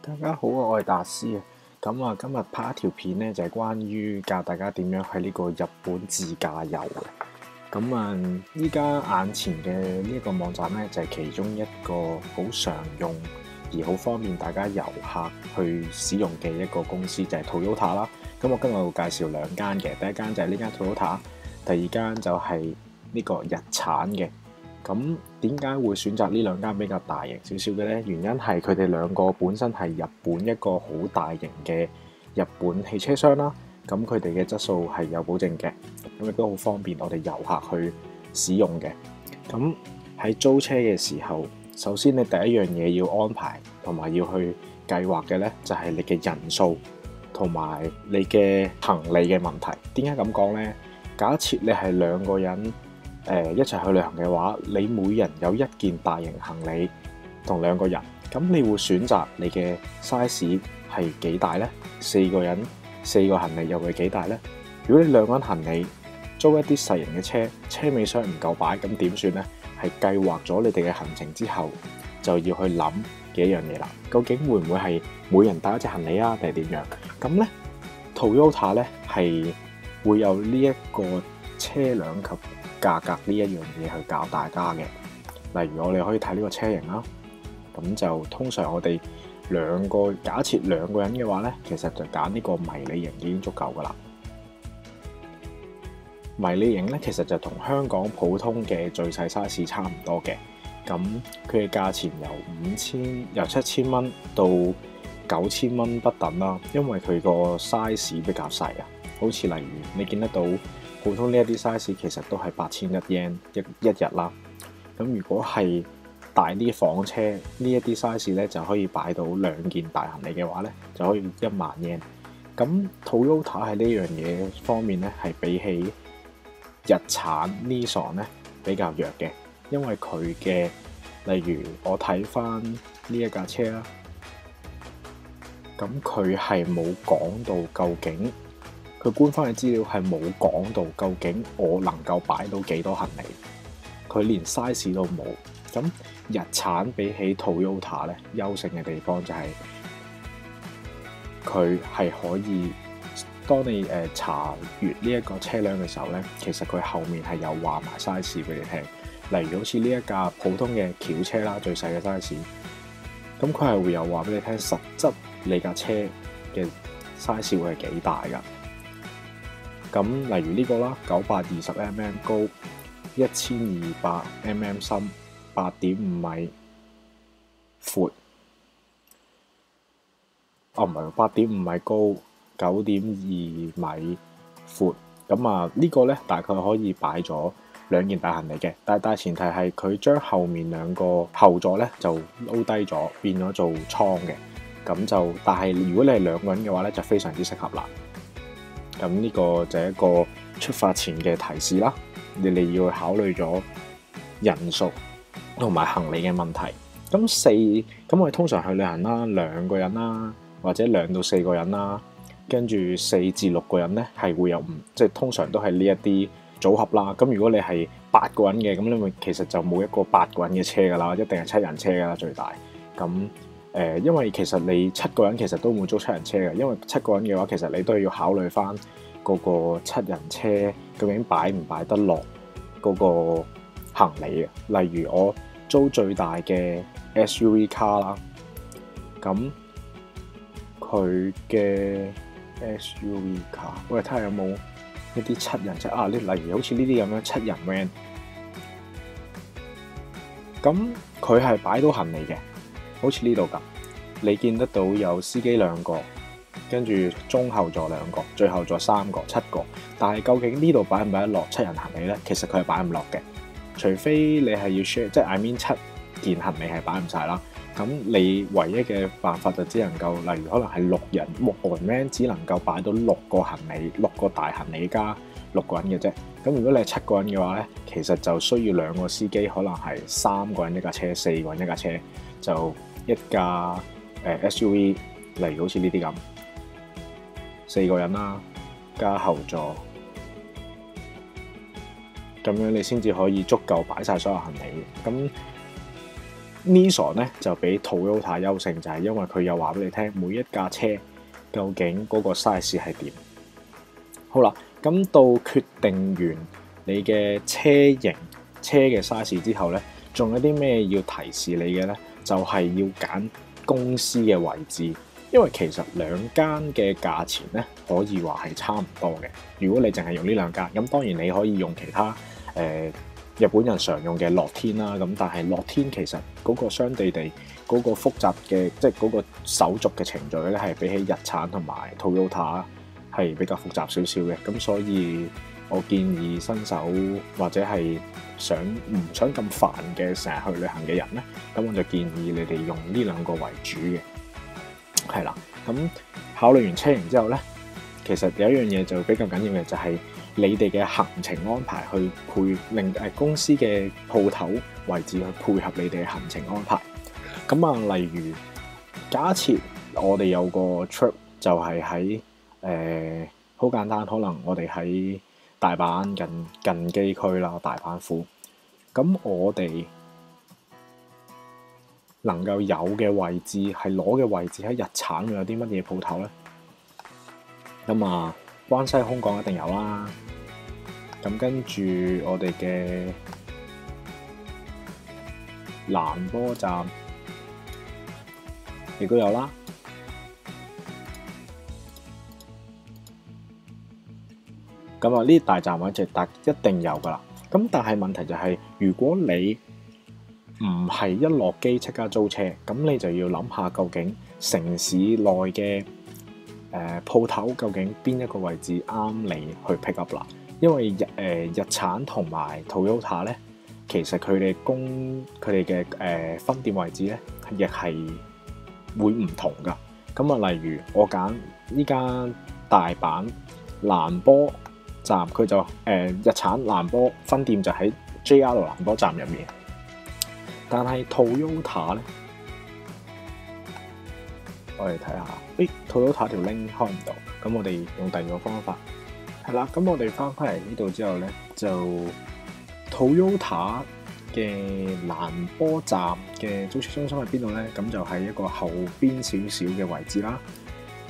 大家好啊，我係達斯啊。今日拍一條片咧，就係關於教大家點樣喺呢個日本自駕遊嘅。依家眼前嘅呢一個網站咧，就係其中一個好常用而好方便大家遊客去使用嘅一個公司，就係 Toyota 啦。咁我今日會介紹兩間嘅，第一間就係呢間 Toyota，第二間就係呢個日產嘅。咁點解會選擇呢兩間比較大型少少嘅呢？原因係佢哋兩個本身係日本一個好大型嘅日本汽車商啦。咁佢哋嘅質素係有保證嘅，咁亦都好方便我哋遊客去使用嘅。咁喺租車嘅時候，首先你第一樣嘢要安排同埋要去計劃嘅呢，就係你嘅人數同埋你嘅行李嘅問題。點解咁講呢？假設你係兩個人一齊去旅行嘅話，你每人有一件大型行李同兩個人，咁你會選擇你嘅 size 係幾大呢？四個人4個行李又會幾大呢？如果你兩個人行李租一啲細型嘅車，車尾箱唔夠擺，咁點算呢？係計劃咗你哋嘅行程之後，就要去諗嘅一樣嘢啦。究竟會唔會係每人帶一隻行李啊，定係點樣？咁呢 Toyota 呢係會有呢一個車輛及價格呢一樣嘢去教大家嘅。例如我哋可以睇呢個車型啦，咁就通常我哋假設兩個人嘅話呢，其實就揀呢個迷你型已經足夠噶啦。迷你型呢，其實就同香港普通嘅最細 size 差唔多嘅，咁佢嘅價錢由7000蚊到9000蚊不等啦，因為佢個 size 比較細啊。好似例如你見得到普通呢一啲 size 其實都係8100 yen 一日啦。咁如果係大啲房車呢一啲 size 咧，就可以擺到2件大行李嘅話咧，就可以10000 yen。咁 Toyota 喺呢樣嘢方面咧，係比起日產 Nissan 咧比較弱嘅，因為佢嘅例如我睇翻呢一架車啦，咁佢係冇講到究竟。佢官方嘅資料係冇講到究竟我能夠擺到幾多行李，佢連 size 都冇。咁日產比起 Toyota 咧，優勝嘅地方就係佢係可以，當你查閱呢一個車輛嘅時候咧，其實佢後面係有話埋 size 俾你聽。例如好似呢一架普通嘅轎車啦，最細嘅 size，咁佢係會有話俾你聽，實質你架車嘅 size 會係幾大㗎。咁例如呢個啦，920mm 高，1200mm 深，8.5米闊。唔係8.5米高，9.2米闊。咁呢個咧大概可以擺咗2件大行李嘅，但係大前提係佢將後面2個後座咧就撈低咗，變咗做倉嘅。但係如果你係2個人嘅話咧，就非常之適合啦。咁呢個就係一個出發前嘅提示啦，你哋要考慮咗人數同埋行李嘅問題。咁我哋通常去旅行啦，2個人啦，或者2到4個人啦，跟住4至6個人咧係會有即係通常都係呢一啲組合啦。咁如果你係8個人嘅，咁你咪其實就冇一個8個人嘅車噶啦，一定係7人車噶啦最大。因為其實你7個人其實都會租7人車嘅，因為7個人嘅話，其實你都要考慮翻嗰個7人車究竟擺唔擺得落嗰個行李嘅。例如我租最大嘅 SUV 卡啦，咁佢嘅 SUV 卡，我哋睇下有冇一啲7人車啊？例如好似呢啲咁樣7人 van，咁佢係擺到行李嘅。好似呢度咁，你見得到有司機2個，跟住中後座2個，最後座3個，7個。但係究竟呢度擺唔擺得落7人行李咧？其實佢係擺唔落嘅，除非你係要 share，即係 I mean 7件行李係擺唔晒啦。咁你唯一嘅辦法就只能夠，例如可能係6人 van 只能夠擺到6個行李，6個大行李加6個人嘅啫。咁如果你係7個人嘅話咧，其實就需要2個司機，可能係3個人一架車，4個人一架車，就一架SUV，例如好似呢啲咁，4個人啦，加後座，咁樣你先至可以足夠擺晒所有行李。咁 Nissan 咧就比 Toyota 優勝，就係因為佢又話俾你聽每一架車究竟嗰個 size 係點。好啦，咁到決定完你嘅車型、車嘅 size 之後咧，仲有啲咩要提示你嘅咧？就係要揀公司嘅位置，因為其實兩間嘅價錢咧可以話係差唔多嘅。如果你淨係用呢兩間，咁當然你可以用其他日本人常用嘅樂天啦。咁但係樂天其實嗰個相對地嗰個複雜嘅，即係嗰個手續嘅程序咧，係比起日產同埋 Toyota 係比較複雜少少嘅。咁所以我建議新手或者係唔想咁煩嘅成日去旅行嘅人咧，咁我就建議你哋用呢兩個為主嘅。係啦，咁考慮完車型之後咧，其實有一樣嘢就比較緊要嘅，就係你哋嘅行程安排去令公司嘅鋪頭位置去配合你哋嘅行程安排。咁啊，例如假設我哋有個 trip 就係喺好簡單，可能我哋喺大阪近機區啦，大阪府。咁我哋能夠有嘅位置係攞嘅位置喺日產會有啲乜嘢鋪頭咧？咁啊，關西空港一定有啦。咁跟住我哋嘅蘭波站亦都有啦。咁啊，呢啲大站位就一定有噶啦。咁但係問題就係，如果你唔係一落機即刻租車，咁你就要諗下究竟城市內嘅鋪頭究竟邊一個位置啱你去 pick up 啦。因為日產同埋 Toyota 咧，其實佢哋嘅分店位置咧，亦係會唔同噶。咁啊，例如我揀呢間大阪蘭波站，佢就日產蘭波分店就喺 JR 蘭波站入面。但係 Toyota 咧，我哋睇下，Toyota 條 link 開唔到，咁我哋用第二個方法。係啦，咁我哋翻返嚟呢度之後咧，就 Toyota 嘅蘭波站嘅租車中心喺邊度咧？咁就喺一個後邊少少嘅位置啦，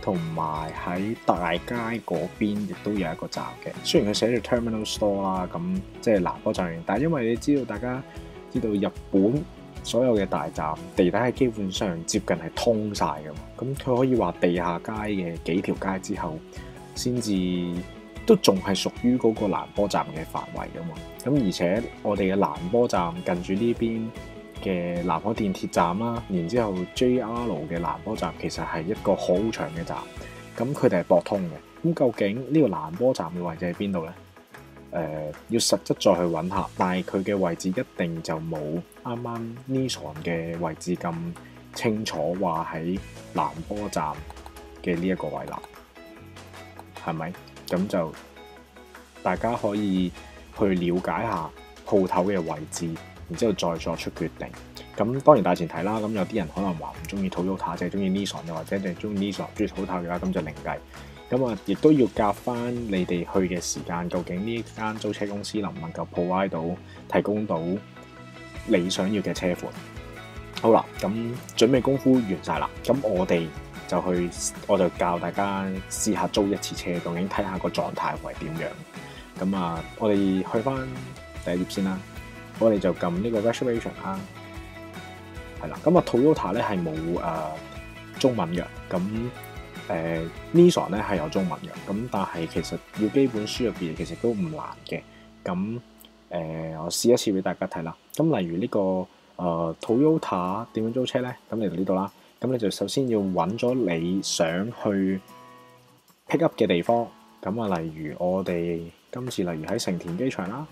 同埋喺大街嗰邊亦都有一個站嘅。雖然佢寫住 Terminal Store 啦，咁即係蘭波站，但係因為你知道大家知道日本所有嘅大站地底係基本上接近係通晒㗎嘛，咁佢可以話地下街嘅幾條街之後先至都仲係屬於嗰個蘭波站嘅範圍㗎嘛。咁而且我哋嘅蘭波站近住呢邊嘅南海電鐵站啦，然之後 JR 嘅蘭波站其實係一個好長嘅站，咁佢哋係駁通嘅。咁究竟呢個蘭波站嘅位置喺邊度咧？要實質再去揾下，但係佢嘅位置一定就冇啱啱 Nissan 嘅位置咁清楚，話喺蘭波站嘅呢一個位啦，係咪？咁就大家可以去了解下鋪頭嘅位置，然之後再作出決定。咁當然大前提啦，咁有啲人可能話唔中意 Toyota，淨係中意 Nissan， 又或者淨係中意 Nissan 中意 Toyota嘅話，咁就另計。咁啊，亦都要夾翻你哋去嘅時間，究竟呢間租車公司能唔能夠 provide 到提供到你想要嘅車款？好啦，咁準備功夫完晒啦，咁我就教大家試下租一次車，究竟睇下個狀態會係點樣。咁啊，我哋去翻第一頁先啦，我哋就撳呢個 reservation 啦，係啦。咁啊 Toyota 咧係冇中文嘅，咁Nissan 咧係有中文嘅，咁但係其實要基本輸入嘅嘢其實都唔難嘅。咁我試一次俾大家睇啦。咁例如呢個Toyota 點樣租車咧？咁嚟到呢度啦，咁你就首先要揾咗你想去 pick up 嘅地方。咁啊，例如我哋今次例如喺成田機場啦，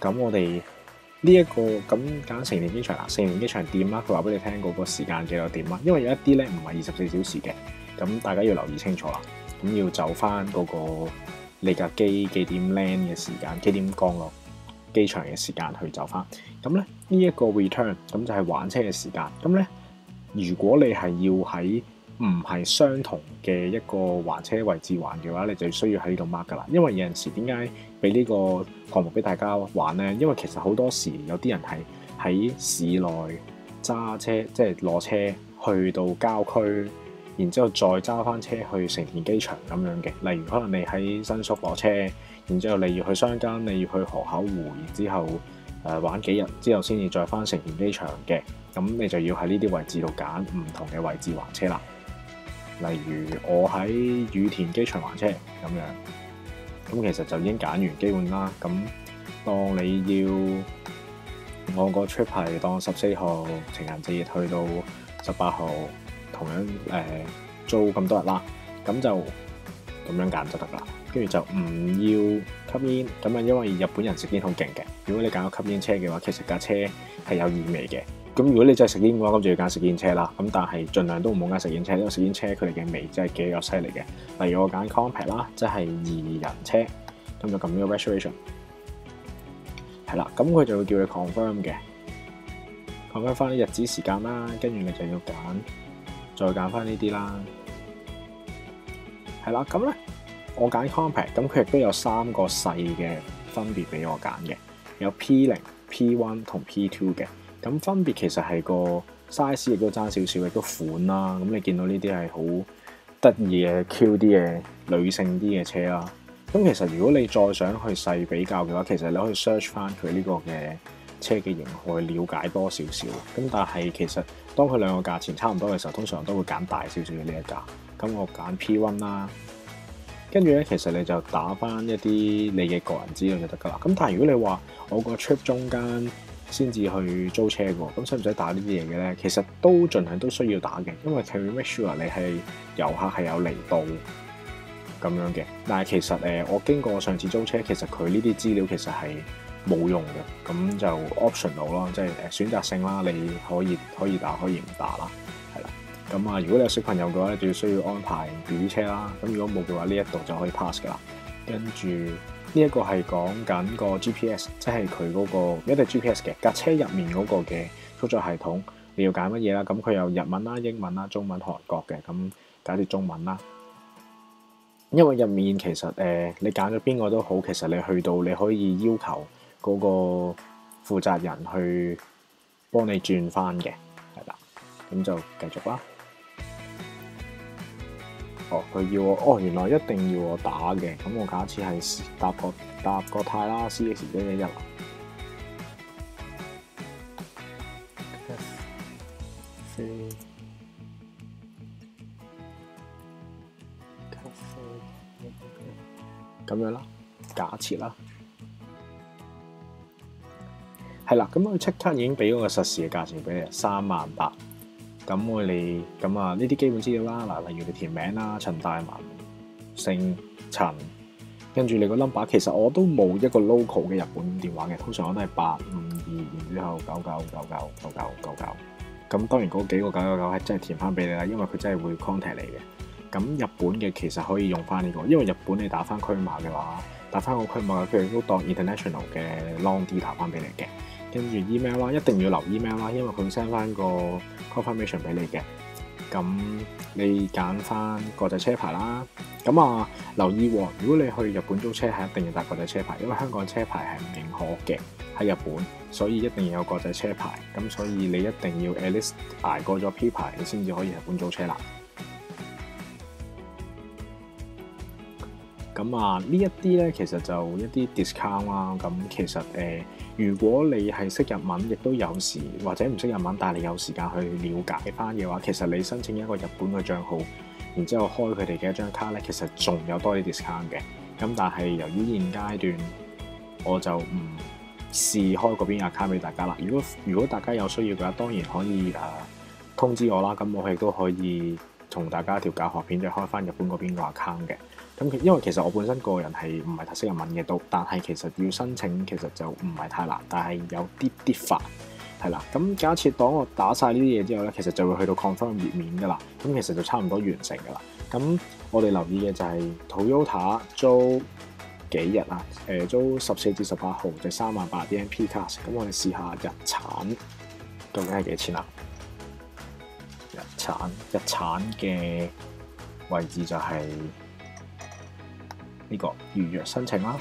咁我哋呢一個咁揀成田機場啦，成田機場店啦，佢話俾你聽嗰個時間幾多點啦，因為有一啲咧唔係24小時嘅。咁大家要留意清楚啦，咁要就翻嗰個你架機幾點 land 嘅時間，幾點降落機場嘅時間去就翻。咁咧呢一個 return 咁就係還車嘅時間。咁咧如果你係要喺唔係相同嘅一個還車位置還嘅話，你就需要喺呢度 mark 噶啦。因為有陣時點解俾呢個項目俾大家玩咧？因為其實好多時有啲人係喺市內揸車，即係攞車去到郊區，然之後再揸翻車去成田機場咁樣嘅。例如可能你喺新宿攞車，然之後你要去雙間，你要去河口湖，然之後玩幾日之後先至再翻成田機場嘅。咁你就要喺呢啲位置度揀唔同嘅位置還車啦。例如我喺羽田機場還車咁樣，咁其實就已經揀完機換啦。咁當你要我個 trip 係當14號情人節去到18號，同樣租咁多日啦，咁就咁樣揀就得啦。跟住就唔要吸煙，咁啊因為日本人食煙好勁嘅。如果你揀個吸煙車嘅話，其實架車係有異味嘅。咁如果你真係食煙嘅話，咁就要揀食煙車啦。咁但係盡量都唔好揀食煙車，因為食煙車佢哋嘅味真係幾有犀利嘅。例如我揀 compact 啦，即係2人車，咁就撳呢個 reservation， 係啦。咁佢就會叫你 confirm 嘅，confirm 翻啲日子時間啦，跟住你就要再揀翻呢啲啦。係啦，咁咧我揀 compact，咁佢亦都有3個細嘅分別俾我揀嘅，有 P0、P1 同 P2 嘅。咁分別其實係個 size 亦都爭少少，亦都款啦。咁你見到呢啲係好得意嘅 Q 啲嘅女性啲嘅車啦。咁其實如果你再想去細比較嘅話，其實你可以 search 翻佢呢個嘅車嘅型號去了解多少少。咁但係其實當佢兩個價錢差唔多嘅時候，通常都會揀大少少嘅呢一架。咁我揀 P1 啦，跟住咧其實你就打翻一啲你嘅個人資料就得㗎啦。咁但係如果你話我個 trip 中間先至去租車嘅，咁使唔使打呢啲嘢嘅咧？其實都盡量都需要打嘅，因為佢 make sure 你係遊客係有嚟到咁樣嘅。但係其實我經過上次租車，其實佢呢啲資料其實係冇用嘅，咁就 optional 咯，即係選擇性啦，你可以打可以唔打啦，係啦。咁啊，如果你有小朋友嘅話咧，就要需要安排 BB 車啦。咁如果冇嘅話，呢一度就可以 pass 噶啦。跟住呢一個係講緊個 GPS， 即係佢嗰個一定 GPS 嘅架車入面嗰個嘅操作系統，你要揀乜嘢啦？咁佢有日文啦、英文啦、中文、韓國嘅，咁揀啲中文啦。因為入面其實你揀咗邊個都好，其實你去到你可以要求嗰個負責人去幫你轉翻嘅，係啦。咁就繼續啦。佢要我原來一定要我打嘅，咁我假設係搭國泰啦 CX111 啦。咁樣啦，假設啦，係啦，咁佢即刻已經俾嗰個實時嘅價錢俾你，38,000。咁我哋咁啊，呢啲基本資料啦，嗱，例如你填名啦，陳大文，姓陳，跟住你個 number， 其實我都冇一個 local 嘅日本電話嘅，通常我都係852，然之後99999999。咁當然嗰幾個999係真係填翻俾你啦，因為佢真係會 contact 你嘅。咁日本嘅其實可以用翻呢個，因為日本你打翻區碼嘅話，打翻個區碼佢哋都當 international 嘅 long data 翻俾你嘅。跟住 email 啦，一定要留 email 啦，因為佢會 send 翻個 confirmation 俾你嘅。咁你揀翻國際車牌啦。咁啊，留意喎，如果你去日本租車係一定要帶國際車牌，因為香港車牌係唔認可嘅喺日本，所以一定要有國際車牌。咁所以你一定要 at least 捱過咗 P 牌，你先至可以日本租車啦。咁啊，呢一啲咧其實就一啲 discount 啦。咁其實如果你係識日文，亦都有時或者唔識日文，但係你有時間去了解翻嘅話，其實你申請一個日本嘅帳號，然之後開佢哋嘅一張卡咧，其實仲有多啲 discount 嘅。咁但係由於現階段我就唔試開嗰邊 account 俾大家啦。如果大家有需要嘅話，當然可以通知我啦。咁我亦都可以同大家一條教學片，就開翻日本嗰邊個 account 嘅。咁因為其實我本身個人係唔係太識日文嘅都，但係其實要申請其實就唔係太難，但係有啲煩係啦。咁假設當我打晒呢啲嘢之後咧，其實就會去到 confirm 頁面噶啦。咁其實就差唔多完成噶啦。咁我哋留意嘅就係 Toyota 租幾日啊？租14至18號就38,000 DMP Cars。咁我哋試下日產究竟係幾錢啊？日產嘅位置就係呢個預約申請啦。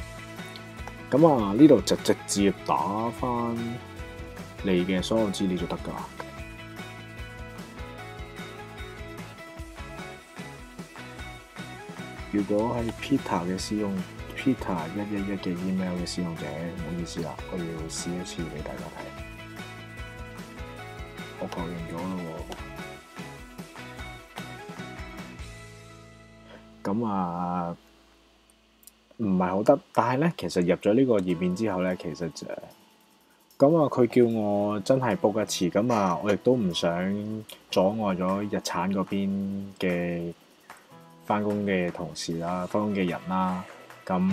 咁啊，呢度就直接打翻你嘅所有資料就得㗎啦。如果係 Peter 嘅使用 Peter111嘅 email 嘅使用者，唔好意思啦，我要試一次俾大家睇。我確認咗咯喎。咁啊，唔係好得，但係咧，其實入咗呢個頁面之後咧，其實就咁啊，佢叫我真係 book 一次，咁啊，我亦都唔想阻礙咗日產嗰邊嘅返工嘅同事啦，返工嘅人啦，咁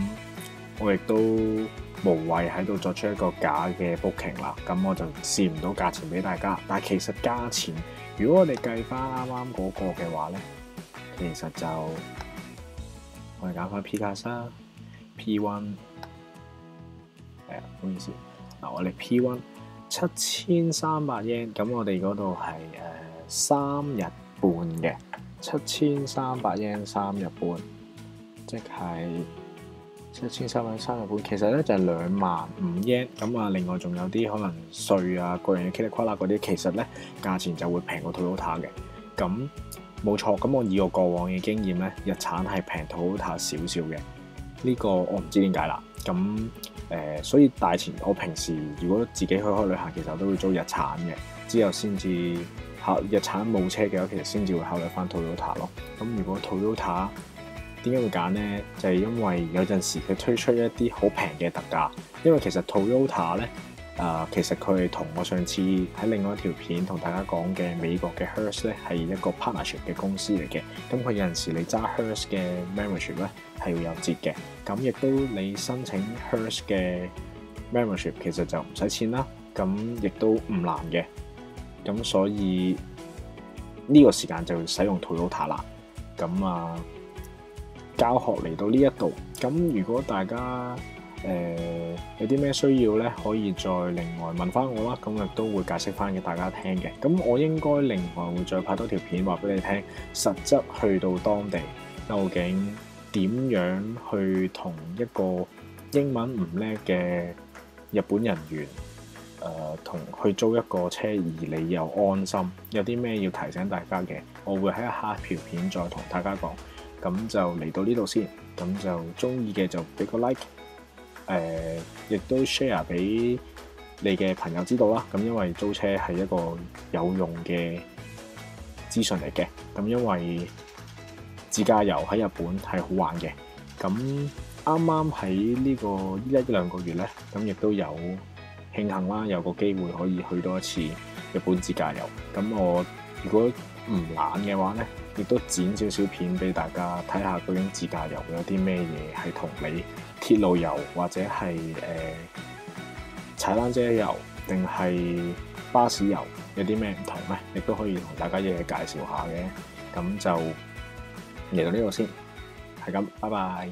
我亦都無謂喺度作出一個假嘅 booking 啦，咁我就試唔到價錢俾大家。但係其實價錢，如果我哋計翻啱啱嗰個嘅話咧，其實就我哋揀翻 P 卡啦 ，P1 係啊，唔好意思。嗱，我哋 P1 7300 yen， 咁我哋嗰度係3日半嘅7300 yen 3日半，即係7300 3日半。其實咧就係25000 yen， 咁啊，另外仲有啲可能稅啊、各樣嘅噼里啪啦嗰啲，其實咧價錢就會平過 Toyota 嘅。咁冇錯，咁我以我過往嘅經驗咧，日產係平 Toyota 少少嘅。呢個我唔知點解啦。咁所以大前我平時如果自己去開旅行，其實我都會租日產嘅，之後先至日產冇車嘅話，其實先至會考慮翻 Toyota 咯。咁如果 Toyota 點解會揀呢？就係因為有陣時佢推出一啲好平嘅特價，因為其實 Toyota 咧其實佢同我上次喺另外一條片同大家講嘅美國嘅 Hertz 咧係一個 partnership 嘅公司嚟嘅。咁佢有陣時你揸 Hertz 嘅 membership 咧係會有折嘅。咁亦都你申請 Hertz 嘅 membership 其實就唔使錢啦。咁亦都唔難嘅。咁所以呢個時間就使用 Toyota 啦。咁啊教學嚟到呢一度，咁如果大家有啲咩需要咧，可以再另外問翻我啦，咁亦都會解釋翻俾大家聽嘅。咁我應該另外會再拍多條片話俾你聽，實質去到當地究竟點樣去同一個英文唔叻嘅日本人員同去租一個車，而你又安心，有啲咩要提醒大家嘅，我會喺下條片再同大家講。咁就嚟到呢度先，咁就中意嘅就俾個 like。亦都 share 俾你嘅朋友知道啦。咁因為租車係一個有用嘅資訊嚟嘅。咁因為自駕遊喺日本係好玩嘅。咁啱啱喺呢個一兩個月咧，咁亦都有慶幸啦，有個機會可以去多一次日本自駕遊。咁我如果唔懶嘅話咧，亦都剪少少片俾大家睇下，究竟自駕遊有啲咩嘢係同你鐵路遊或者係踩單車遊定係巴士遊有啲咩唔同咧？亦都可以同大家一嘢介紹下嘅。咁就嚟到呢度先，係咁，拜拜。